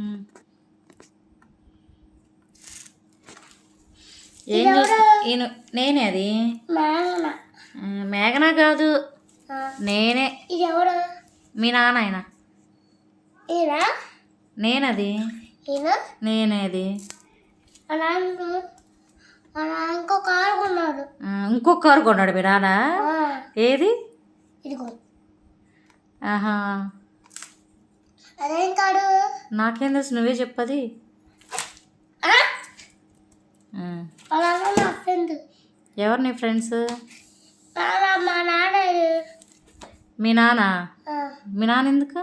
ఉమ్. ఏం చూస్తా నేనే అది మేఘనా కాదు, నేనే. మీ నాన్న ఆయన నేనది, నేనే అది. ఇంకొక కారు కొన్నాడు మీ నాన్న. ఏది? ఆహా, నాకేం తెలుసు, నువ్వే చెప్పది. ఎవరు నీ ఫ్రెండ్స్? మీ నాన్న. మీ నాన్న ఎందుకు?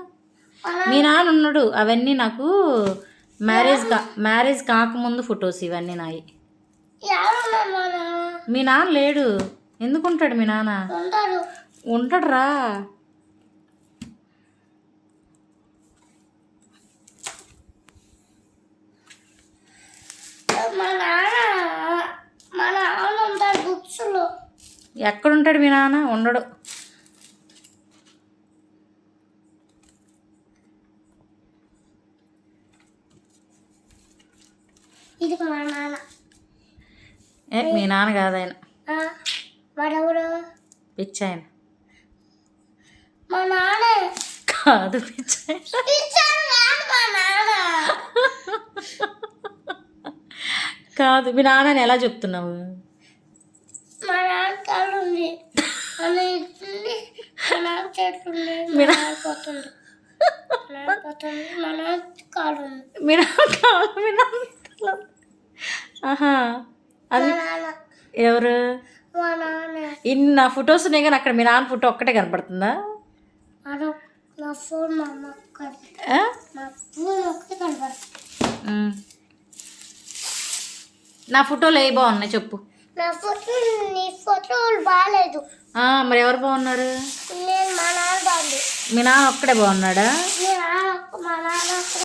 మీ నాన్న ఉన్నాడు. అవన్నీ నాకు మ్యారేజ్ కాకముందు ఫొటోస్ ఇవన్నీ నాయి. మీ నాన్న లేడు. ఎందుకు ఉంటాడు మీ నాన్న? ఉంటాడు రా. ఎక్కడుంటాడు మీ నాన్న? ఉండడు. మీ నాన్న కాదు ఆయన. పిచ్చాయన కాదు, పిచ్చాయన కాదు. మీ నాన్నని ఎలా చెప్తున్నావు? ఆహా, అది ఎవరు? ఇన్ని నా ఫొటోస్ ఉన్నాయి కానీ అక్కడ మీ నాన్న ఫోటో ఒక్కటే కనపడుతుందా? నా ఫోటోలు ఏ బాగున్నాయి చెప్పు. బాగాలేదు. మరి ఎవరు బాగున్నారు? మీ నాన్న ఒక్కడే బాగున్నాడా?